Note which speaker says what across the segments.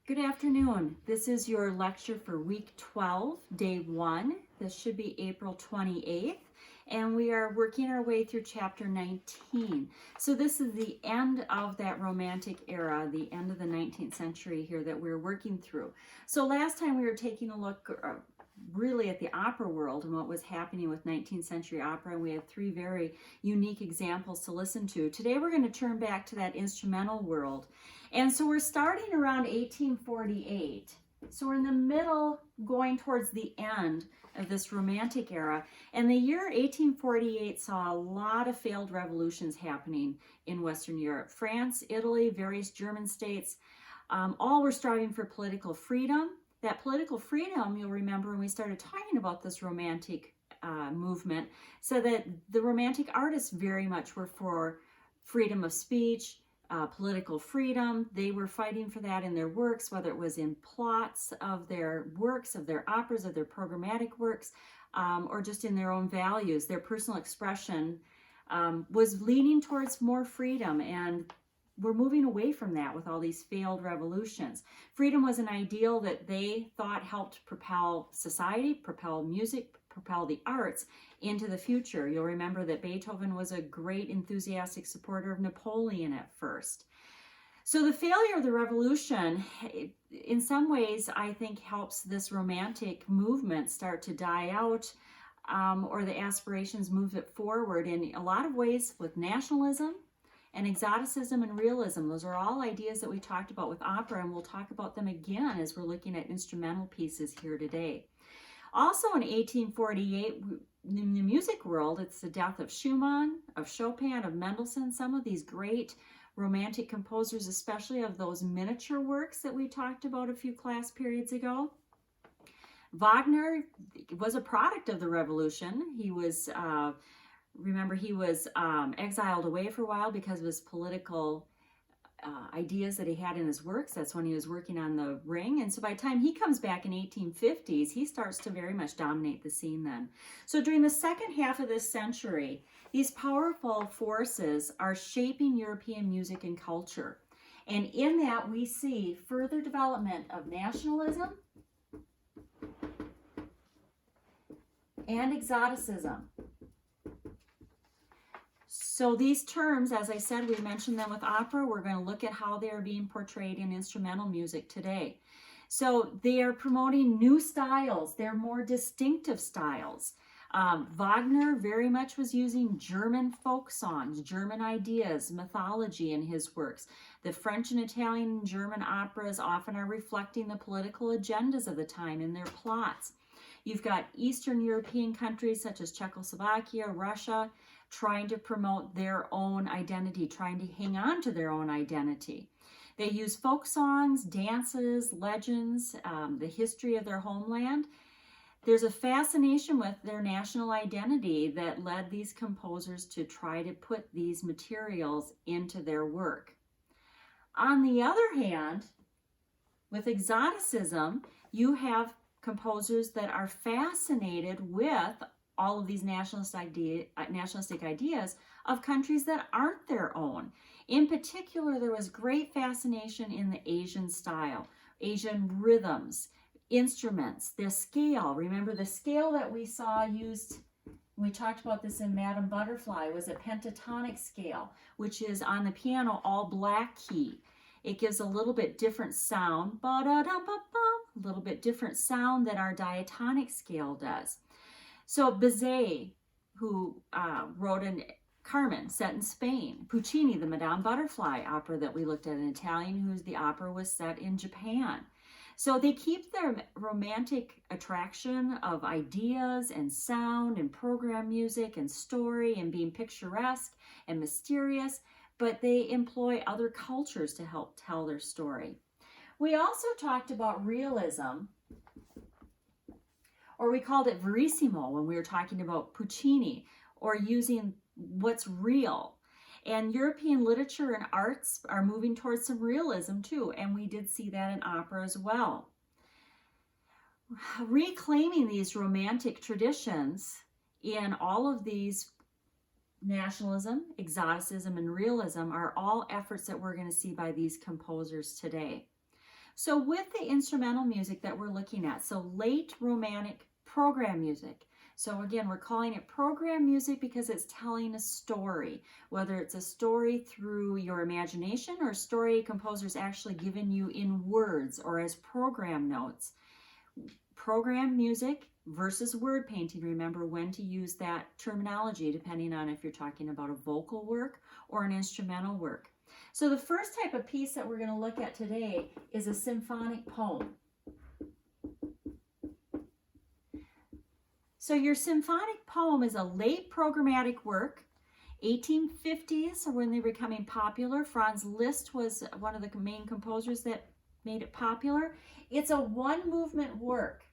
Speaker 1: Good afternoon. This is your lecture for week 12, day 1. This should be April 28th, and we are working our way through chapter 19. So this is the end of that Romantic era, the end of the 19th century here that we're working through. So last time we were taking a look really at the opera world and what was happening with 19th century opera, and we had 3 very unique examples to listen to. Today we're going to turn back to that instrumental world. And so we're starting around 1848. So we're in the middle, going towards the end of this Romantic era. And the year 1848 saw a lot of failed revolutions happening in Western Europe. France, Italy, various German states, all were striving for political freedom. That political freedom, you'll remember when we started talking about this Romantic movement, so that the Romantic artists very much were for freedom of speech, political freedom. They were fighting for that in their works, whether it was in plots of their works, of their operas, of their programmatic works, or just in their own values. Their personal expression was leaning towards more freedom, and we're moving away from that with all these failed revolutions. Freedom was an ideal that they thought helped propel society, propel music, propel the arts into the future. You'll remember that Beethoven was a great enthusiastic supporter of Napoleon at first. So the failure of the revolution, in some ways, I think helps this Romantic movement start to die out, or the aspirations move it forward in a lot of ways with nationalism and exoticism and realism. Those are all ideas that we talked about with opera, and we'll talk about them again as we're looking at instrumental pieces here today. Also in 1848, in the music world, it's the death of Schumann, of Chopin, of Mendelssohn, some of these great Romantic composers, especially of those miniature works that we talked about a few class periods ago. Wagner was a product of the revolution. He was, remember, he was exiled away for a while because of his political ideas that he had in his works. That's when he was working on the Ring. And so by the time he comes back in 1850s, he starts to very much dominate the scene then. So during the second half of this century, these powerful forces are shaping European music and culture. And in that, we see further development of nationalism and exoticism. So these terms, as I said, we mentioned them with opera. We're going to look at how they are being portrayed in instrumental music today. So they are promoting new styles. They're more distinctive styles. Wagner very much was using German folk songs, German ideas, mythology in his works. The French and Italian and German operas often are reflecting the political agendas of the time in their plots. You've got Eastern European countries such as Czechoslovakia, Russia, trying to promote their own identity, trying to hang on to their own identity. They use folk songs, dances, legends, the history of their homeland. There's a fascination with their national identity that led these composers to try to put these materials into their work. On the other hand, with exoticism, you have composers that are fascinated with all of these nationalistic ideas of countries that aren't their own. In particular, there was great fascination in the Asian style, Asian rhythms, instruments, the scale. Remember the scale that we saw used, we talked about this in Madame Butterfly, was a pentatonic scale, which is on the piano all black key. It gives a little bit different sound, a little bit different sound than our diatonic scale does. So Bizet, who wrote an Carmen, set in Spain. Puccini, the Madame Butterfly opera that we looked at in Italian, whose the opera was set in Japan. So they keep their romantic attraction of ideas and sound and program music and story and being picturesque and mysterious, but they employ other cultures to help tell their story. We also talked about realism, or we called it verissimo when we were talking about Puccini, or using what's real. And European literature and arts are moving towards some realism too, and we did see that in opera as well. Reclaiming these romantic traditions in all of these nationalism, exoticism, and realism are all efforts that we're going to see by these composers today. So with the instrumental music that we're looking at, so late Romantic program music. So again, we're calling it program music because it's telling a story, whether it's a story through your imagination or a story a composer's actually given you in words or as program notes. Program music versus word painting. Remember when to use that terminology depending on if you're talking about a vocal work or an instrumental work. So the first type of piece that we're going to look at today is a symphonic poem. So your symphonic poem is a late programmatic work. 1850s are when they were becoming popular. Franz Liszt was one of the main composers that made it popular. It's a one movement work.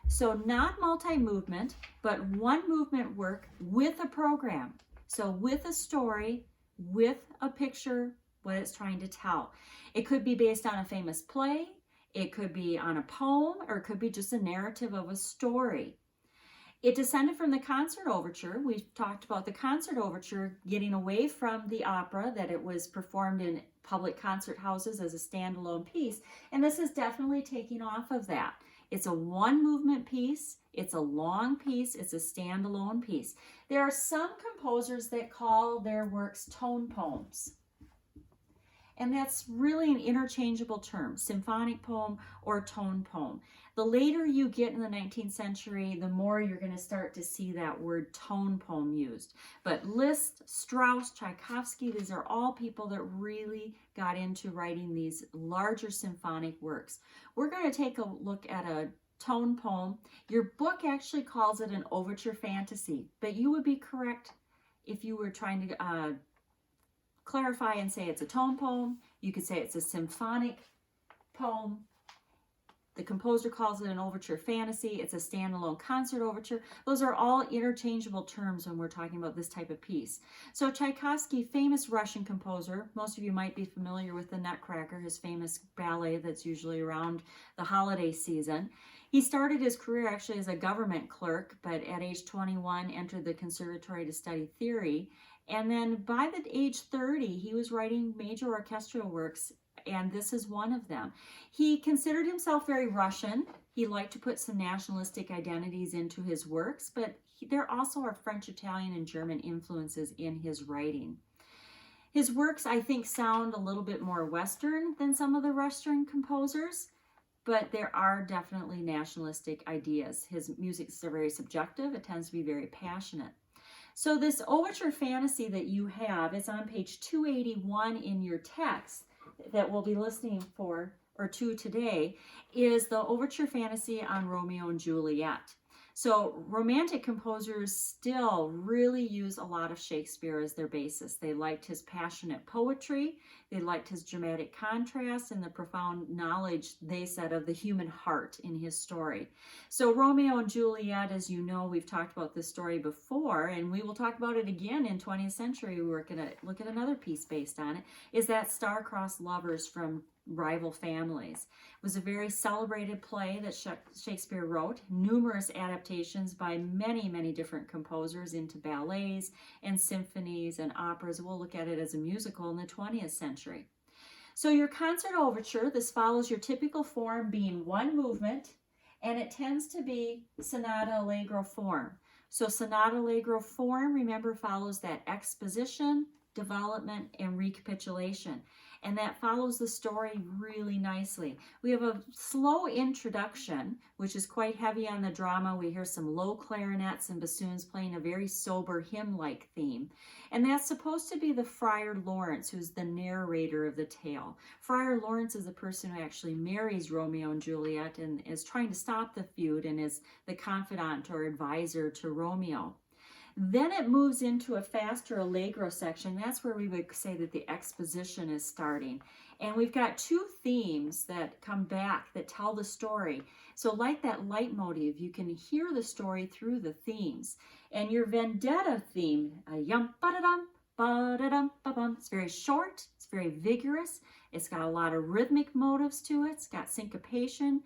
Speaker 1: So not multi-movement, but one movement work with a program. So with a story, with a picture, what it's trying to tell. It could be based on a famous play, it could be on a poem, or it could be just a narrative of a story. It descended from the concert overture. We've talked about the concert overture getting away from the opera, that it was performed in public concert houses as a standalone piece. And this is definitely taking off of that. It's a one movement piece. It's a long piece. It's a standalone piece. There are some composers that call their works tone poems. And that's really an interchangeable term, symphonic poem or tone poem. The later you get in the 19th century, the more you're going to start to see that word tone poem used. But Liszt, Strauss, Tchaikovsky, these are all people that really got into writing these larger symphonic works. We're going to take a look at a tone poem. Your book actually calls it an overture fantasy, but you would be correct if you were trying to clarify and say it's a tone poem. You could say it's a symphonic poem. The composer calls it an overture fantasy. It's a standalone concert overture. Those are all interchangeable terms when we're talking about this type of piece. So Tchaikovsky, famous Russian composer. Most of you might be familiar with the Nutcracker, his famous ballet that's usually around the holiday season. He started his career actually as a government clerk, but at age 21 entered the conservatory to study theory. And then by the age 30, he was writing major orchestral works, and this is one of them. He considered himself very Russian. He liked to put some nationalistic identities into his works, but there also are French, Italian, and German influences in his writing. His works, I think, sound a little bit more Western than some of the Western composers, but there are definitely nationalistic ideas. His music is very subjective. It tends to be very passionate. So this overture fantasy that you have, it's on page 281 in your text that we'll be listening to today, is the overture fantasy on Romeo and Juliet. So Romantic composers still really use a lot of Shakespeare as their basis. They liked his passionate poetry, they liked his dramatic contrast, and the profound knowledge, they said, of the human heart in his story. So Romeo and Juliet, as you know, we've talked about this story before, and we will talk about it again in 20th century. We're going to look at another piece based on it, is that star-crossed lovers from rival families. It was a very celebrated play that Shakespeare wrote, numerous adaptations by many, many different composers into ballets and symphonies and operas. We'll look at it as a musical in the 20th century. So your concert overture, this follows your typical form being one movement, and it tends to be sonata allegro form. So sonata allegro form, remember, follows that exposition, development, and recapitulation. And that follows the story really nicely. We have a slow introduction, which is quite heavy on the drama. We hear some low clarinets and bassoons playing a very sober hymn-like theme. And that's supposed to be the Friar Lawrence, who's the narrator of the tale. Friar Lawrence is the person who actually marries Romeo and Juliet and is trying to stop the feud and is the confidant or advisor to Romeo. Then it moves into a faster allegro section. That's where we would say that the exposition is starting. And we've got two themes that come back that tell the story. So like that leitmotif, you can hear the story through the themes. And your vendetta theme, yum ba-da-dum, ba-da-dum, ba-bum, it's very short, it's very vigorous, it's got a lot of rhythmic motives to it, it's got syncopation,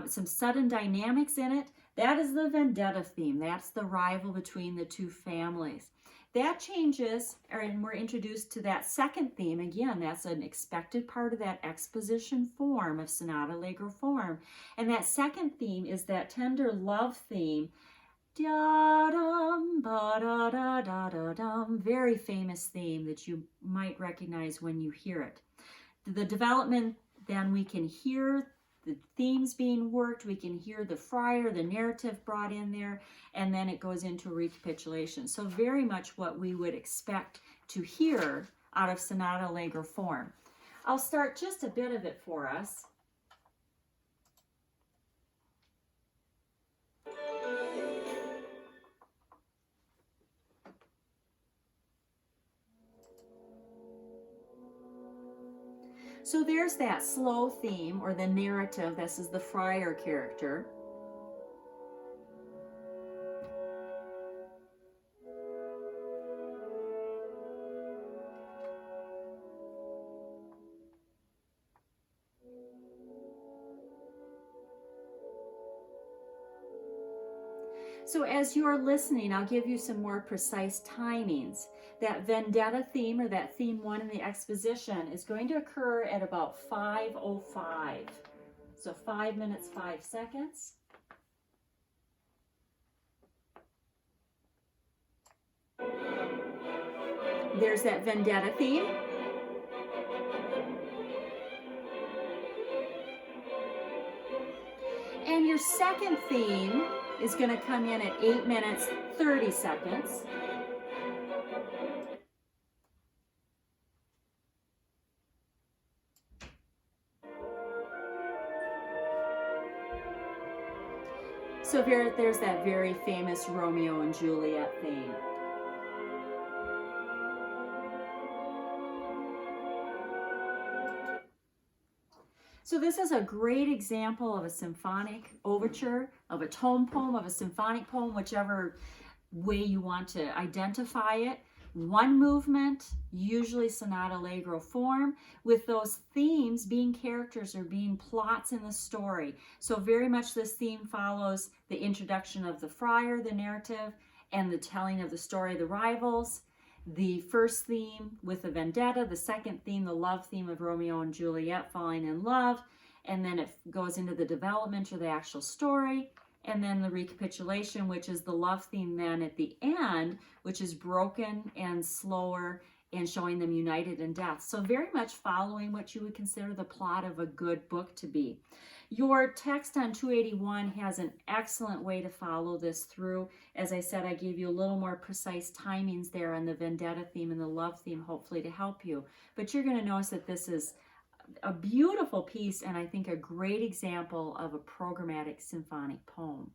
Speaker 1: some sudden dynamics in it. That is the vendetta theme. That's the rival between the two families. That changes, and we're introduced to that second theme. Again, that's an expected part of that exposition form of sonata allegro form. And that second theme is that tender love theme. Da-dum, ba-da-da-da-da-dum. Very famous theme that you might recognize when you hear it. The development, then we can hear the themes being worked, we can hear the friar, the narrative brought in there, and then it goes into a recapitulation. So very much what we would expect to hear out of sonata allegro form. I'll start just a bit of it for us. So there's that slow theme, or the narrative. This is the friar character. So as you're listening, I'll give you some more precise timings. That vendetta theme, or that theme 1 in the exposition, is going to occur at about 5:05. So 5 minutes, 5 seconds. There's that vendetta theme. And your second theme is going to come in at 8 minutes, 30 seconds. So there's that very famous Romeo and Juliet theme. So this is a great example of a symphonic overture, of a tone poem, of a symphonic poem, whichever way you want to identify it. One movement, usually sonata allegro form, with those themes being characters or being plots in the story. So very much this theme follows the introduction of the friar, the narrative, and the telling of the story of the rivals. The first theme with the vendetta, the second theme, the love theme of Romeo and Juliet falling in love, and then it goes into the development or the actual story, and then the recapitulation, which is the love theme then at the end, which is broken and slower and showing them united in death. So very much following what you would consider the plot of a good book to be. Your text on 281 has an excellent way to follow this through. As I said, I gave you a little more precise timings there on the vendetta theme and the love theme, hopefully to help you. But you're going to notice that this is a beautiful piece, and I think a great example of a programmatic symphonic poem.